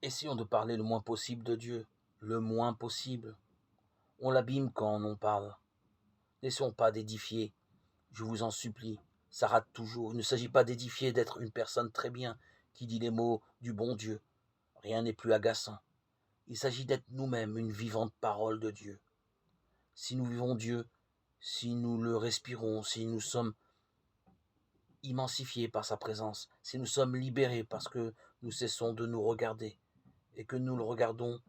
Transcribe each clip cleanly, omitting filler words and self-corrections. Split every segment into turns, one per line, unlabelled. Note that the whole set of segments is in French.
Essayons de parler le moins possible de Dieu, le moins possible. On l'abîme quand on en parle. Laissons pas d'édifier, je vous en supplie. Ça rate toujours. Il ne s'agit pas d'édifier, d'être une personne très bien, qui dit les mots du bon Dieu. Rien n'est plus agaçant. Il s'agit d'être nous-mêmes une vivante parole de Dieu. Si nous vivons Dieu, si nous le respirons, si nous sommes immensifiés par sa présence, si nous sommes libérés parce que nous cessons de nous regarder et que nous le regardons,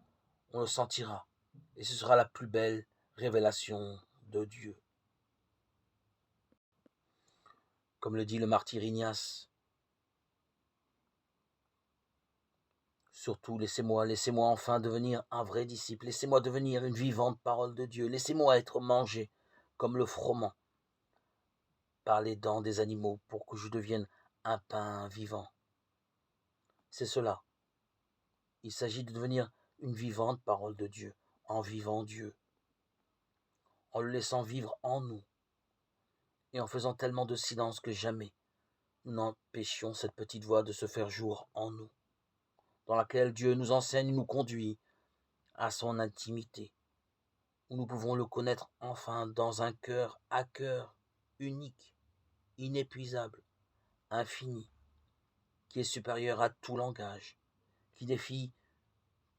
on le sentira. Et ce sera la plus belle révélation de Dieu. Comme le dit le martyr Ignace, surtout laissez-moi enfin devenir un vrai disciple, laissez-moi devenir une vivante parole de Dieu, laissez-moi être mangé comme le froment par les dents des animaux pour que je devienne un pain vivant. C'est cela. Il s'agit de devenir une vivante parole de Dieu, en vivant Dieu, en le laissant vivre en nous, et en faisant tellement de silence que jamais nous n'empêchions cette petite voix de se faire jour en nous, dans laquelle Dieu nous enseigne, nous conduit à son intimité, où nous pouvons le connaître enfin dans un cœur à cœur, unique, inépuisable, infini, qui est supérieur à tout langage, qui défie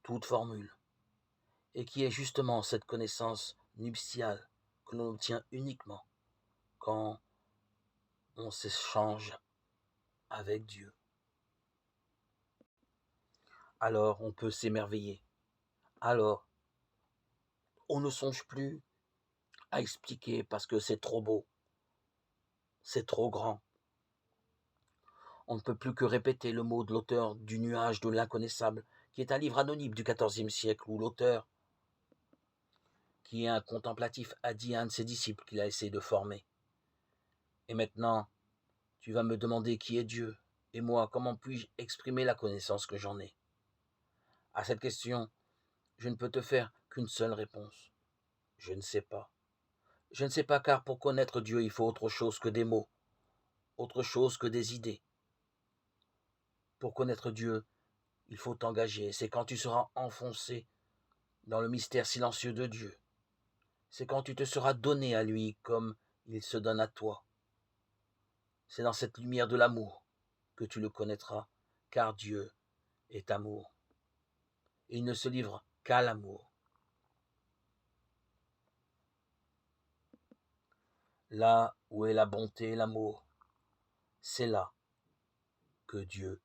toute formule, et qui est justement cette connaissance nuptiale que l'on obtient uniquement quand on s'échange avec Dieu. Alors on peut s'émerveiller. Alors on ne songe plus à expliquer parce que c'est trop beau, c'est trop grand. On ne peut plus que répéter le mot de l'auteur du Nuage de l'inconnaissable, qui est un livre anonyme du XIVe siècle, où l'auteur, qui est un contemplatif, a dit à un de ses disciples qu'il a essayé de former. Et maintenant, tu vas me demander qui est Dieu, et moi, comment puis-je exprimer la connaissance que j'en ai? À cette question, je ne peux te faire qu'une seule réponse. Je ne sais pas. Je ne sais pas, car pour connaître Dieu, il faut autre chose que des mots, autre chose que des idées. Pour connaître Dieu, il faut t'engager. C'est quand tu seras enfoncé dans le mystère silencieux de Dieu. C'est quand tu te seras donné à lui comme il se donne à toi. C'est dans cette lumière de l'amour que tu le connaîtras, car Dieu est amour. Et il ne se livre qu'à l'amour. Là où est la bonté et l'amour, c'est là que Dieu